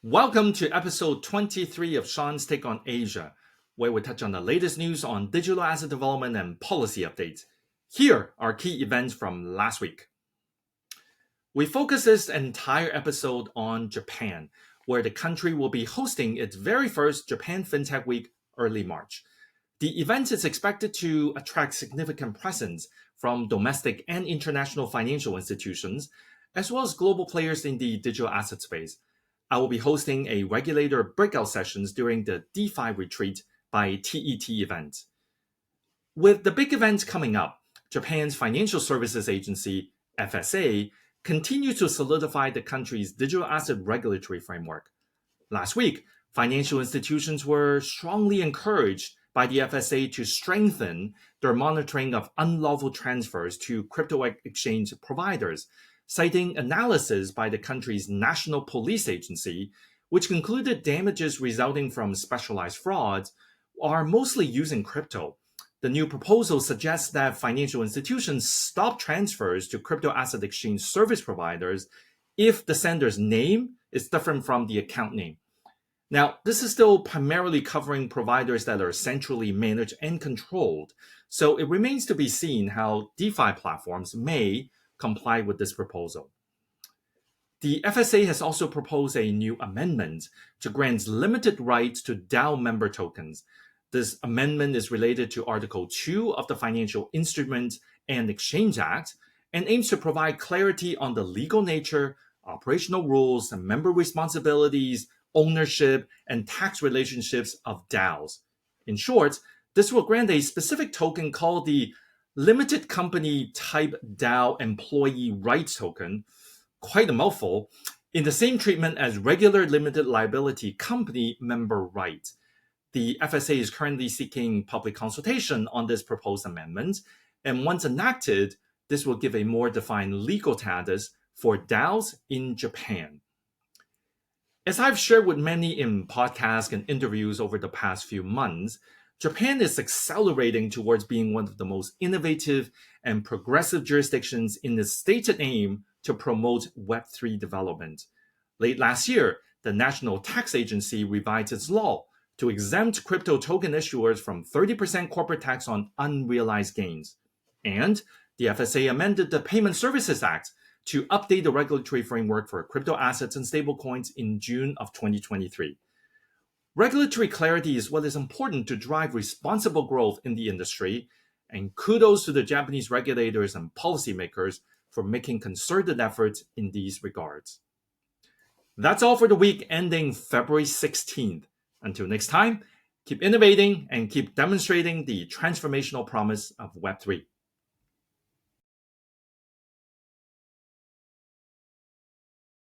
Welcome to episode 23 of Sean's Take on Asia, where we touch on the latest news on digital asset development and policy updates. Here are key events from last week. We focus this entire episode on Japan, where the country will be hosting its very first Japan Fintech Week early March. The event is expected to attract significant presence from domestic and international financial institutions, as well as global players in the digital asset space. I will be hosting a regulator breakout sessions during the DeFi retreat by TET event. With the big events coming up, Japan's Financial Services Agency, FSA, continues to solidify the country's digital asset regulatory framework. Last week, financial institutions were strongly encouraged by the FSA to strengthen their monitoring of unlawful transfers to crypto exchange providers, citing analysis by the country's National Police Agency, which concluded damages resulting from specialized frauds are mostly using crypto. The new proposal suggests that financial institutions stop transfers to crypto asset exchange service providers if the sender's name is different from the account name. Now, this is still primarily covering providers that are centrally managed and controlled, so it remains to be seen how DeFi platforms may comply with this proposal. The FSA has also proposed a new amendment to grant limited rights to DAO member tokens. This amendment is related to Article 2 of the Financial Instrument and Exchange Act and aims to provide clarity on the legal nature, operational rules, and member responsibilities, ownership, and tax relationships of DAOs. In short, this will grant a specific token called the Limited Company Type DAO Employee Rights Token, quite a mouthful, in the same treatment as regular limited liability company member right. The FSA is currently seeking public consultation on this proposed amendment, and once enacted, this will give a more defined legal status for DAOs in Japan. As I've shared with many in podcasts and interviews over the past few months, Japan is accelerating towards being one of the most innovative and progressive jurisdictions in its stated aim to promote Web3 development. Late last year, the National Tax Agency revised its law to exempt crypto token issuers from 30% corporate tax on unrealized gains. And the FSA amended the Payment Services Act to update the regulatory framework for crypto assets and stablecoins in June of 2023. Regulatory clarity is what is important to drive responsible growth in the industry, and kudos to the Japanese regulators and policymakers for making concerted efforts in these regards. That's all for the week ending February 16th. Until next time, keep innovating and keep demonstrating the transformational promise of Web3.